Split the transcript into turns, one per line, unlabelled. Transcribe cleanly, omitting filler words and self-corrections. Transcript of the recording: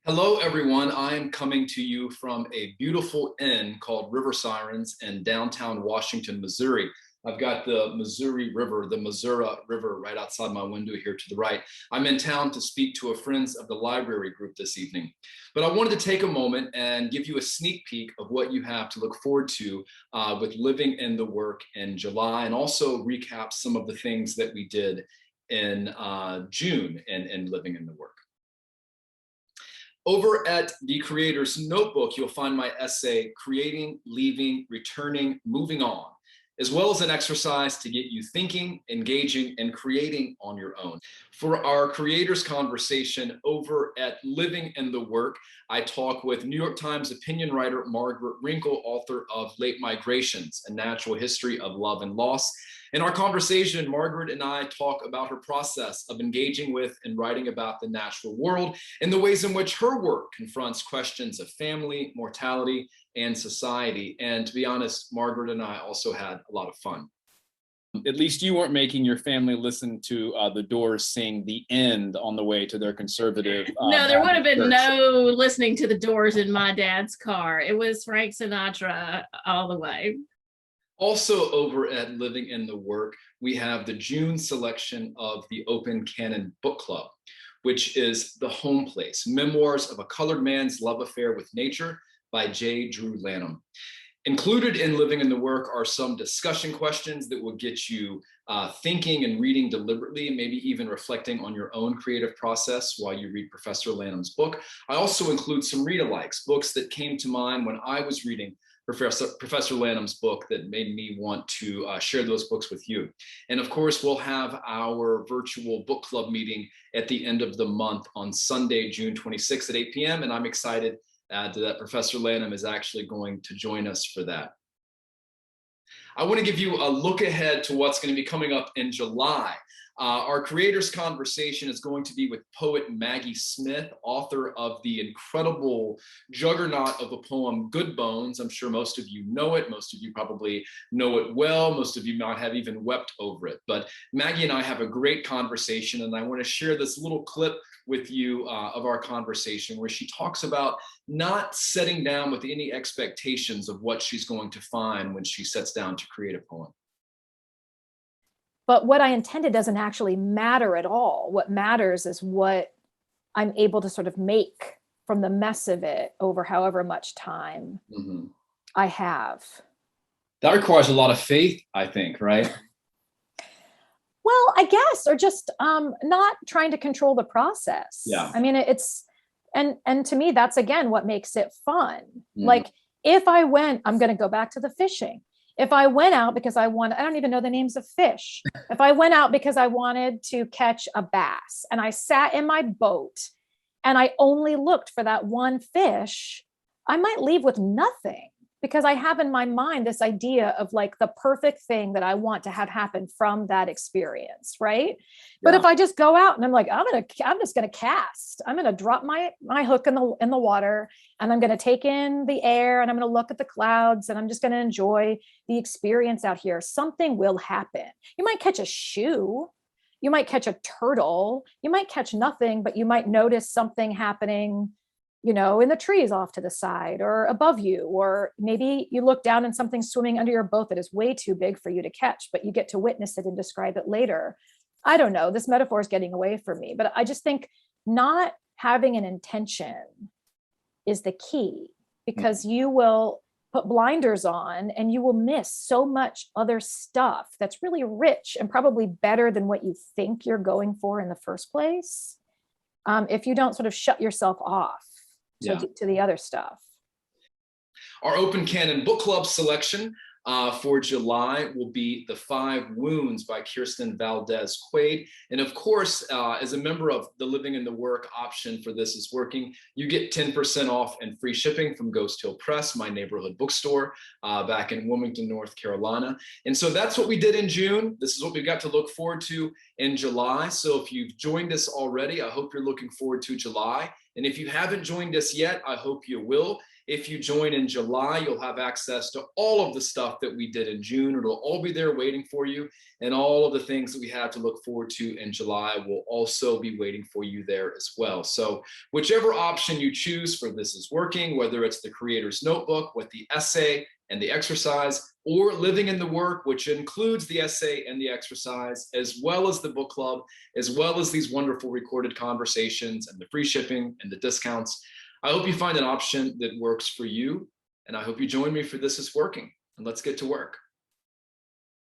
Hello, everyone. I am coming to you from a beautiful inn called River Sirens in downtown Washington, Missouri. I've got the Missouri River, the Missouri River, right outside my window here to the right. I'm in town to speak to a Friends of the Library group this evening. But I wanted to take a moment and give you a sneak peek of what you have to look forward to with Living in the Work in July, and also recap some of the things that we did in June in Living in the Work. Over at the Creator's Notebook, you'll find my essay, Creating, Leaving, Returning, Moving On, as well as an exercise to get you thinking, engaging, and creating on your own. For our Creators Conversation over at Living in the Work, I talk with New York Times opinion writer Margaret Wrinkle, author of Late Migrations, A Natural History of Love and Loss. In our conversation, Margaret and I talk about her process of engaging with and writing about the natural world and the ways in which her work confronts questions of family, mortality, and society. And to be honest, Margaret and I also had a lot of fun. At least you weren't making your family listen to the Doors sing The End on the way to their conservative.
No, there would have been
church.
no listening to the Doors in my dad's car. It was Frank Sinatra all the way.
Also over at Living in the Work, we have the June selection of the Open Canon Book Club, which is The Home Place, Memoirs of a Colored Man's Love Affair with Nature by J. Drew Lanham. Included in Living in the Work are some discussion questions that will get you thinking and reading deliberately, and maybe even reflecting on your own creative process while you read Professor Lanham's book. I also include some read-alikes, books that came to mind when I was reading Professor Lanham's book that made me want to share those books with you. And of course, we'll have our virtual book club meeting at the end of the month on Sunday, June 26th at 8 p.m. And I'm excited that Professor Lanham is actually going to join us for that. I want to give you a look ahead to what's going to be coming up in July. Our Creators Conversation is going to be with poet Maggie Smith, author of the incredible juggernaut of a poem, Good Bones. I'm sure most of you know it. Most of you probably know it well. Most of you might have even wept over it. But Maggie and I have a great conversation, and I want to share this little clip with you of our conversation where she talks about not setting down with any expectations of what she's going to find when she sets down to create a poem.
But what I intended doesn't actually matter at all. What matters is what I'm able to sort of make from the mess of it over however much time I have.
That requires a lot of faith, I think, right?
Well, I guess, or just not trying to control the process.
Yeah.
I mean, it's, and to me, that's again what makes it fun. Like if I went, I'm going to go back to the fishing. If I went out because I don't even know the names of fish. If I went out because I wanted to catch a bass and I sat in my boat and I only looked for that one fish, I might leave with nothing because I have in my mind this idea of like the perfect thing that I want to have happen from that experience, right? Yeah. But if I just go out and I'm like, I'm just gonna cast. I'm gonna drop my hook in the water, and I'm gonna take in the air, and I'm gonna look at the clouds, and I'm just gonna enjoy the experience out here. Something will happen. You might catch a shoe, you might catch a turtle, you might catch nothing, but you might notice something happening, you know, in the trees off to the side or above you, or maybe you look down and something's swimming under your boat that is way too big for you to catch, but you get to witness it and describe it later. I don't know, this metaphor is getting away from me, but I just think not having an intention is the key, because you will put blinders on and you will miss so much other stuff that's really rich and probably better than what you think you're going for in the first place, if you don't sort of shut yourself off to the other stuff.
Our Open Canon Book Club selection for July will be The Five Wounds by Kirsten Valdez Quaid. And of course, as a member of the Living in the Work option for This Is Working, you get 10% off and free shipping from Ghost Hill Press, my neighborhood bookstore back in Wilmington, North Carolina. And so that's what we did in June. This is what we've got to look forward to in July. So if you've joined us already, I hope you're looking forward to July. And if you haven't joined us yet, I hope you will. If you join in July, you'll have access to all of the stuff that we did in June. It'll all be there waiting for you. And all of the things that we have to look forward to in July will also be waiting for you there as well. So whichever option you choose for This Is Working, whether it's the Creator's Notebook with the essay and the exercise, or Living in the Work, which includes the essay and the exercise, as well as the book club, as well as these wonderful recorded conversations and the free shipping and the discounts, I hope you find an option that works for you. And I hope you join me for This Is Working. And let's get to work.